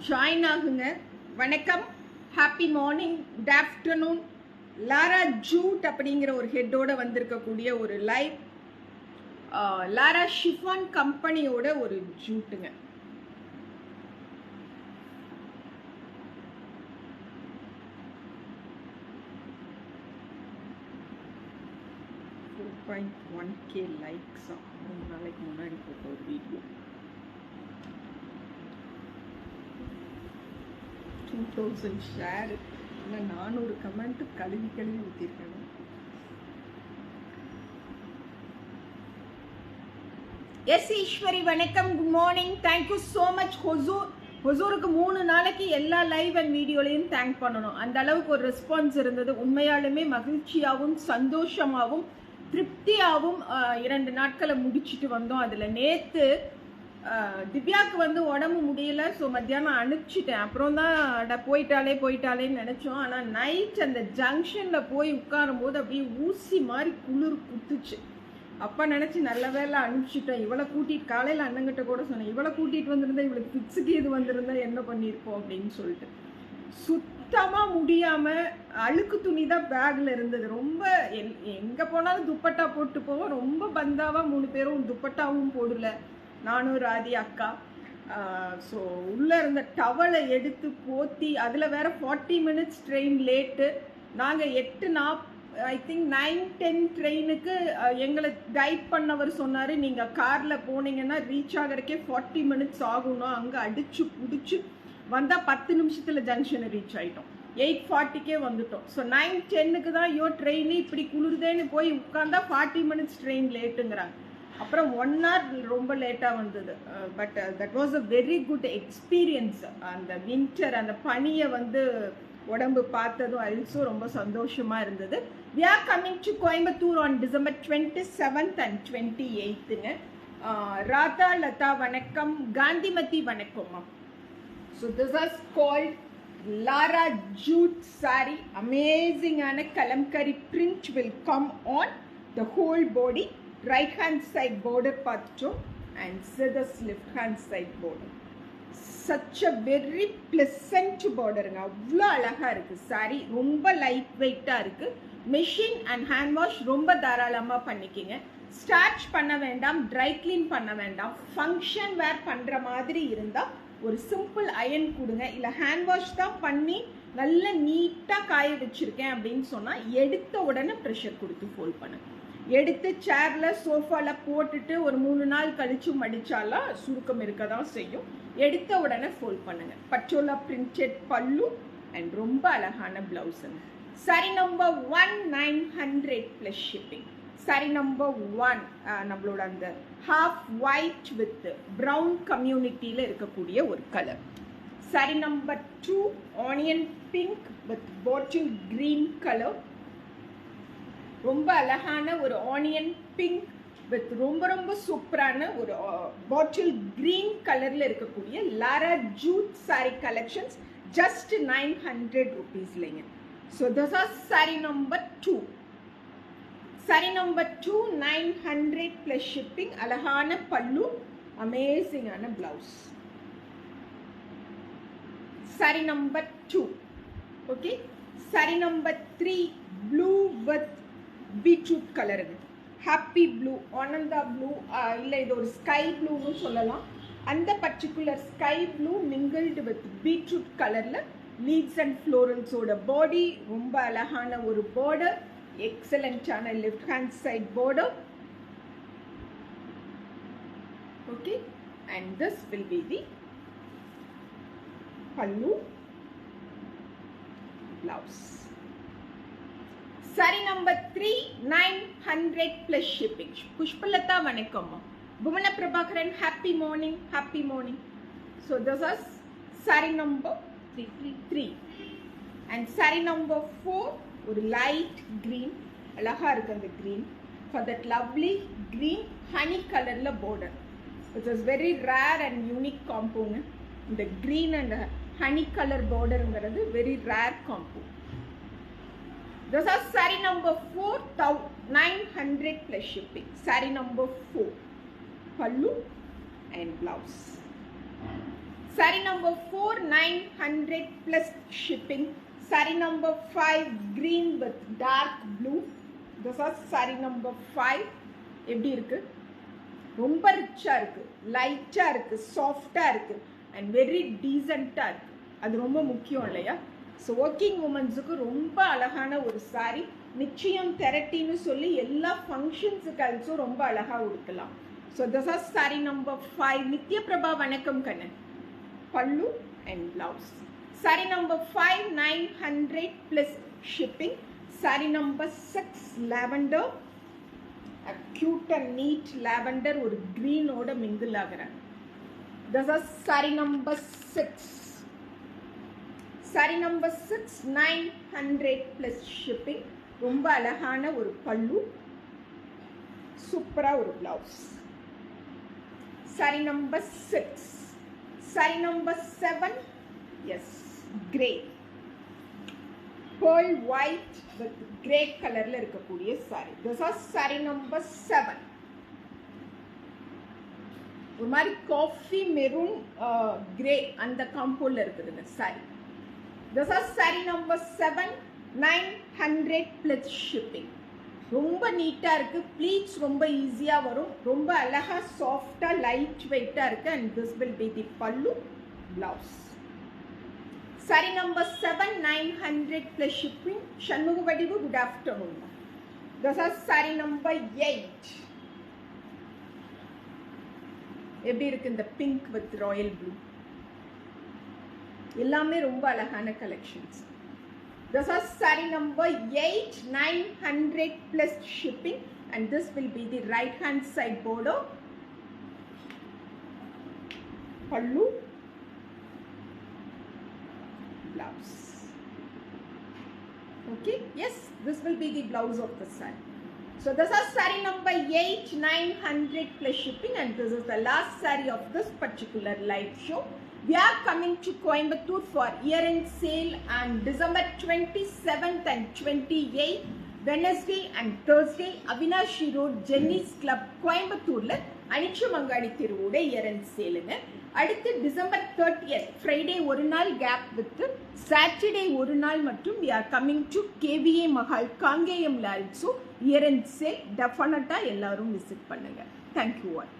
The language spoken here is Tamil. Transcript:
ஜாயின் ஆகுங்க. வணக்கம், happy morning, good afternoon. Laura Jude அப்படிங்கிற ஒரு ஹெட்டோட வந்திருக்கக்கூடிய ஒரு லைவ் லாரா ஷிஃபான் கம்பெனியோட ஒரு ஜூட்டுங்க. K likes 3 நாளைக்கு முன்னாடி போட்ட ஒரு வீடியோ. 2000 ஷேர், இன்னும் 400 கமெண்ட் கழுவி ஊற்றிருக்கேன். எஸ் ஈஸ்வரி வணக்கம், good morning, thank you so much. ஹொசூருக்கு 3 நாளைக்கு எல்லா லைவ் அண்ட் வீடியோலையும் தேங்க் பண்ணணும். அந்த அளவுக்கு ஒரு ரெஸ்பான்ஸ் இருந்தது. உண்மையாலுமே மகிழ்ச்சியாகவும் சந்தோஷமாகவும் திருப்தியாகவும் 2 நாட்களை முடிச்சுட்டு வந்தோம். அதில் நேற்று திவ்யாவுக்கு உடம்பு முடியல, ஸோ மத்தியானம் அனுப்பிச்சிட்டேன். அப்புறம் தான் போயிட்டாலேன்னு நினச்சோம். ஆனால் நைட் அந்த ஜங்ஷனில் போய் உட்காரும் போது அப்படியே ஊசி மாதிரி குளிர் குத்துச்சு. அப்போ நினச்சி நல்ல வேலை அனுப்பிச்சிட்டேன். இவளை கூட்டிகிட்டு காலையில் அண்ணங்கிட்ட கூட சொன்னேன், இவளை கூட்டிகிட்டு வந்திருந்தா இவளுக்கு ஃபிக்ஸுக்கு இது வந்திருந்தா என்ன பண்ணியிருப்போம் அப்படின்னு சொல்லிட்டு. சுத்தமாக முடியாமல் அழுக்கு துணி தான் பேக்கில் இருந்தது. ரொம்ப எங்கே போனாலும் துப்பட்டா போட்டு போவோம். ரொம்ப பந்தாவாக 3 பேரும் துப்பட்டாவும் போடல, நானும் ராதி அக்கா. ஸோ உள்ளே இருந்த டவலை எடுத்து போத்தி, அதில் வேற 40 மினிட்ஸ் ட்ரெயின் லேட்டு. நாங்கள் 9-10 ட்ரெயினுக்கு எங்களை கைட் பண்ணவர் சொன்னார், நீங்கள் காரில் போனீங்கன்னா ரீச் ஆகிறதுக்கே 40 மினிட்ஸ் ஆகும்னா. அங்கே அடிச்சு பிடிச்சி வந்தால் 10 நிமிஷத்தில் ஜங்ஷனை ரீச் ஆகிட்டோம். 8:40க்கே வந்துட்டோம். ஸோ 9-10க்கு தான் ட்ரெயின் இப்படி குளிர்தேன்னு போய் உட்காந்தா 40 மினிட்ஸ் ட்ரெயின் லேட்டுங்கிறாங்க. அப்புறம் 1 hour ரொம்ப லேட்டாக வந்தது. But that was a very good experience. அந்த வின்டர், அந்த பனியை உடம்பு பார்த்ததும் ஆல்சோ ரொம்ப சந்தோஷமாக இருந்தது. We are coming to Coimbatore on December 27th and 28th. Radha Latha வணக்கம், காந்திமதி வணக்கம்மா. So this is called Lara jute saree. Amazing ana kalamkari print will come on the whole body. Right hand side border பார்த்துட்டோம் and this left hand side border. Such a very pleasant borderங்க. அவ்வளோ அழகாக இருக்குது சாரி. ரொம்ப லைட் வெயிட்டாக இருக்குது. மெஷின் அண்ட் ஹேண்ட் வாஷ் ரொம்ப தாராளமாக பண்ணிக்கிங்க. ஸ்டார்ச் பண்ண வேண்டாம், ட்ரை கிளீன் பண்ண வேண்டாம். ஃபங்க்ஷன் வேர் பண்ணுற மாதிரி இருந்தால் ஒரு சிம்பிள் அயன் கொடுங்க. இல்லை ஹேண்ட் வாஷ் தான் பண்ணி நல்ல நீட்டாக காய வச்சுருக்கேன் அப்படின்னு சொன்னால் எடுத்த உடனே ப்ரெஷர் கொடுத்து ஃபோல்ட் பண்ணுங்க. எடுத்து சேரில் சோஃபாவில் போட்டுட்டு ஒரு 3 நாள் கழிச்சு மடித்தாலாம் சுருக்கம் இருக்க தான் செய்யும். எடுத்த உடனே ஃபோல்ட் பண்ணுங்க. பச்சோலா பிரிண்டட் பல்லு அண்ட் ரொம்ப அழகான பிளவுஸுங்க. Sari number 1 900 + shipping. Sari number 1 நம்மளோட அந்த ஹாஃப் ஒயிட் வித் ப்ரௌன் கம்யூனிட்டியில் இருக்கக்கூடிய ஒரு colour. Sorry number 2 onion pink with bottle green colour. ரொம்ப அழகான ஒரு ஆனியன் பிங்க் வித் ரொம்ப சூப்பரான ஒரு பாட்டில் கிரீன் கலரில் இருக்கக்கூடிய Lara jute sari collections. Just 900 rupeesலைங்க. So this are sari number 2. Sari number 2 900 + shipping. அழகான பல்லு, அமேசிங்கான blouse. Sari number 2. Okay. Sari number 3 blue with beetroot கலருங்க. ஹாப்பி ப்ளூ, ஆனந்தா ப்ளூ, இல்லை இது ஒரு ஸ்கை ப்ளூன்னு சொல்லலாம். அந்த particular sky blue mingled with beetroot கலரில் லீவ்ஸ் அண்ட் ஃப்ளோரல்ஸோட பாடி. ரொம்ப அழகான ஒரு பார்டர், எக்ஸலண்டான left hand side border. Okay, and this will be the pallu, blouse. Sari number 3 900 + shipping. Pushpalatha வணக்கம்மா. Bhuvana Prabhakaran happy morning, happy morning. So this is sari number 3. And sari number 4 ஒரு லைட் க்ரீன். அழகாக இருக்குது அந்த green. For that lovely green honey கலரில் border. It's is very rare and unique காம்போங்க. இந்த க்ரீன் அண்ட் ஹனி கலர் பார்டருங்கிறது very rare combo. This is saree number 4 900 + shipping. Saree number 4 pallu and blouse. Saree number 4 900 plus shipping. Saree number 5 green with dark blue. This is saree number 5. எப்படி இருக்கு? ரொம்ப ரிச்சா இருக்கு, லைட்டா இருக்கு, சாஃப்டா இருக்கு and very டீசென்ட்டா இருக்கு. அது ரொம்ப முக்கியம் இல்லையா? ஸோ ஒர்க்கிங் உமன்ஸுக்கு ரொம்ப அழகான ஒரு saree. நிச்சயம் தெரட்டின்னு சொல்லி எல்லா ஃபங்க்ஷன்ஸுக்கு ஆல்சோ ரொம்ப அழகா உடுத்தலாம். So this is saree number 5. நித்ய பிரபா வணக்கம் கண்ணன். பல்லு and blouse. Saree number 5 900 plus shipping. Saree number 6 lavender. A cute and neat lavender ஒரு green ஓட mingle ஆகுறாங்க. This is saree number 6. Saree number 6 900 plus shipping. ரொம்ப அழகான ஒரு பல்லு, சூப்பரா ஒரு blouse. Saree number 6. Saree number 7, yes, grey, pearl white with grey colorல இருக்கக்கூடிய saree. This is saree number 7. ஒரு மாதிரி காஃபி மெரூன் கிரே அந்த காம்போல இருக்குதுங்க saree. This is saree number 7 900 plus shipping. ரொம்ப நீட்டா இருக்கு, ப்ளீட்ஸ் ரொம்ப ஈஸியா வரும், ரொம்ப அழகா சாஃப்டா லைட் வெயிட்டா இருக்கு and this will be the pallu blouse. Saree number 7 900 plus shipping. Shanmuga Vadivu, good afternoon. This is saree number 8. எப்படி இருக்கு இந்த பிங்க் வித் ராயல் ப்ளூ? எல்லாமே ரொம்ப அழகான collections. This is saree number 8 900 plus shipping and this will be the right hand side border. Pallu, blouse. Okay, yes, this will be the blouse of the saree. So this is saree number 8 900 plus shipping and this is the last saree of this particular live show. We are coming to Coimbatore for year-end sale on December 27th and 28th, Wednesday and Thursday, Avinashi Road, Jenny's Club, Coimbatore, Anichamangali Thiruvoda year-end sale. அடுத்து டிசம்பர் 30th ஃப்ரைடே ஒரு நாள் கேப் வித் சாட்டர்டே ஒரு நாள் மட்டும் we are coming to KVA Mahal காங்கேயம்ல ஆல்சோ இயர் எண்ட் சேல். டெஃபினட்டா எல்லாரும் விசிட் பண்ணுங்க. Thank you all.